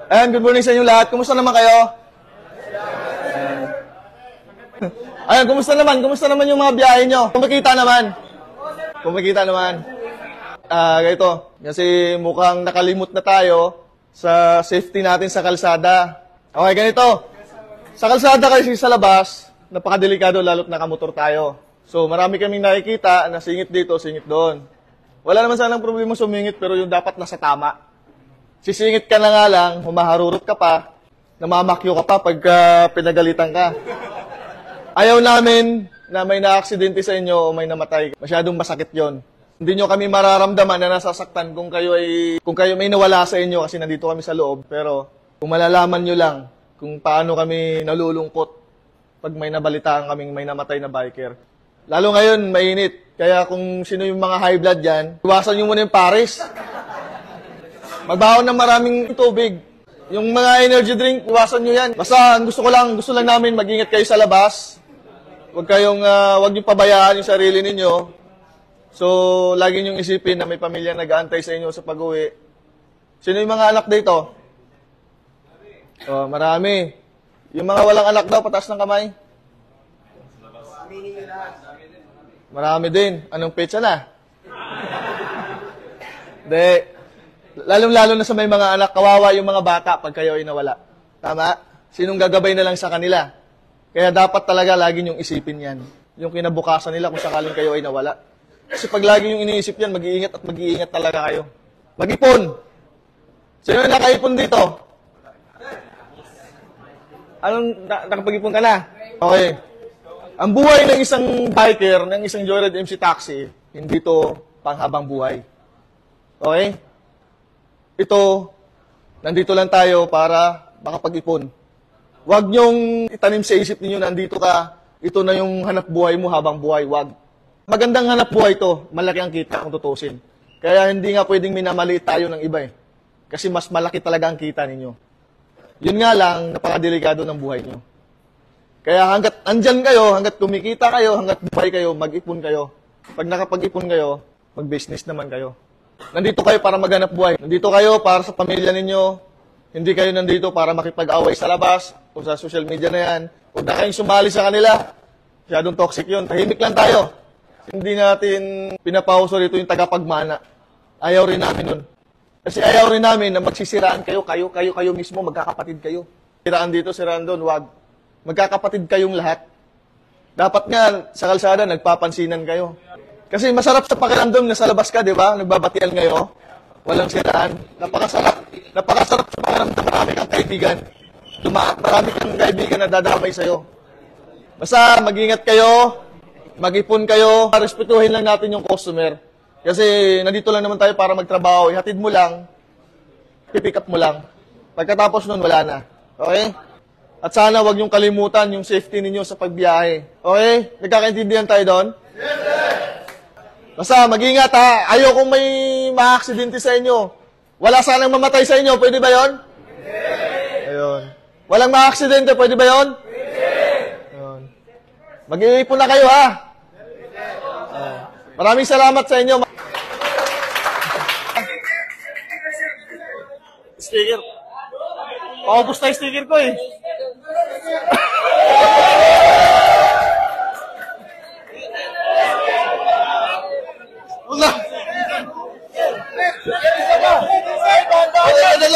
Ayan, good morning sa inyo lahat. Kumusta naman kayo? Ayan, kumusta naman? Kumusta naman yung mga biyahe nyo? Kumikita naman. Kumikita naman. Ganito. Kasi mukhang nakalimot na tayo sa safety natin sa kalsada. Okay, ganito. Sa kalsada kasi sa labas, napakadelikado lalo't nakamotor tayo. So, marami kaming nakikita na singit dito, singit doon. Wala naman sanang problema sumingit, pero yung dapat nasa tama. Sisingit ka na nga lang, humaharurot ka pa, namamakyo ka pa pagka pinagalitan ka. Ayaw namin na may na-aksidente sa inyo o may namatay. Masyadong masakit yon. Hindi nyo kami mararamdaman na nasasaktan kung kayo may nawala sa inyo kasi nandito kami sa loob. Pero kung malalaman nyo lang kung paano kami nalulungkot pag may nabalitaan kaming may namatay na biker. Lalo ngayon, mainit. Kaya kung sino yung mga high blood dyan, iwasan nyo muna yung Paris. Magbaon ng maraming tubig. Yung mga energy drink, iwasan nyo yan. Basta gusto lang namin mag-ingat kayo sa labas. Huwag nyo pabayaan yung sarili ninyo. So, lagi nyong isipin na may pamilya nag-aantay sa inyo sa pag-uwi. Sino yung mga anak dito? Oh, marami. Yung mga walang anak daw, pataas ng kamay. Marami din. Anong petsa na? Hindi. Lalong-lalo na sa may mga anak, kawawa yung mga bata pag kayo ay nawala. Tama? Sinong gagabay na lang sa kanila? Kaya dapat talaga lagi nyong isipin yan. Yung kinabukasan nila kung sakaling kayo ay nawala. Kasi pag lagi yung iniisip yan, mag-iingat at mag-iingat talaga kayo. Mag-ipon! Sino yung nakaipon dito? Nakapag-ipon ka na? Okay. Ang buhay ng isang biker, ng isang Joyride MC Taxi, hindi to panghabang buhay. Okay? Ito, nandito lang tayo para makapag-ipon. Huwag nyong itanim sa isip ninyo na nandito ka, ito na yung hanap buhay mo habang buhay. Huwag. Magandang hanap buhay to, malaki ang kita kung tutusin. Kaya hindi nga pwedeng minamaliit tayo ng iba eh. Kasi mas malaki talaga ang kita ninyo. Yun nga lang, napakadelikado ng buhay nyo. Kaya hanggat andyan kayo, hanggat kumikita kayo, hanggat buhay kayo, mag-ipon kayo. Pag nakapag-ipon kayo, mag-business naman kayo. Nandito kayo para maghanap buhay. Nandito kayo para sa pamilya ninyo. Hindi kayo nandito para makipag-away sa labas o sa social media na yan. Huwag na kayong sumali sa kanila. Masyadong toxic yun. Tahimik lang tayo. Hindi natin pinapauso rito yung tagapagmana. Ayaw rin namin nun. Kasi ayaw rin namin na magsisiraan kayo mismo, magkakapatid kayo. Siraan dito, siraan doon, wag. Magkakapatid kayong lahat. Dapat nga, sa kalsada, nagpapansinan kayo. Kasi masarap sa pakiramdam na sa labas ka, di ba? Nagbabatian kayo. Walang siraan. Napakasarap. Napakasarap sa pakiramdam. Marami kang kaibigan. Marami kang kaibigan na dadamay sa'yo. Basta mag-ingat kayo. Mag-ipon kayo. Respetuhin lang natin yung customer. Kasi nandito lang naman tayo para magtrabaho. Ihatid mo lang. Pipick up mo lang. Pagkatapos nun, wala na. Okay? At sana wag niyong kalimutan yung safety ninyo sa pagbiyahe. Okay? Nagkakaintindihan tayo doon? Yes, sir! Basta, mag-ingat ha. Ayokong may ma-aksidente sa inyo. Wala sanang mamatay sa inyo. Pwede ba yon? Yes. Ayun. Walang ma-aksidente. Pwede ba yon? Yes. Ayun. Mag-iipon na kayo ha. Maraming salamat sa inyo. Sticker. Paubos na yung sticker ko eh. Wala.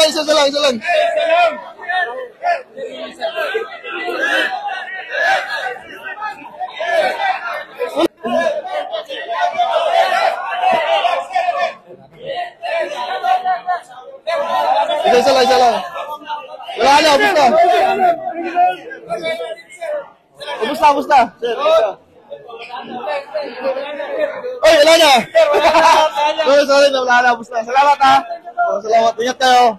Isa lang. Isa lang. Wala na, ubus na. Sir, oy, wala na. Sorry, wala na, ubus na. Salamat ha. Salamat, ingat kayo.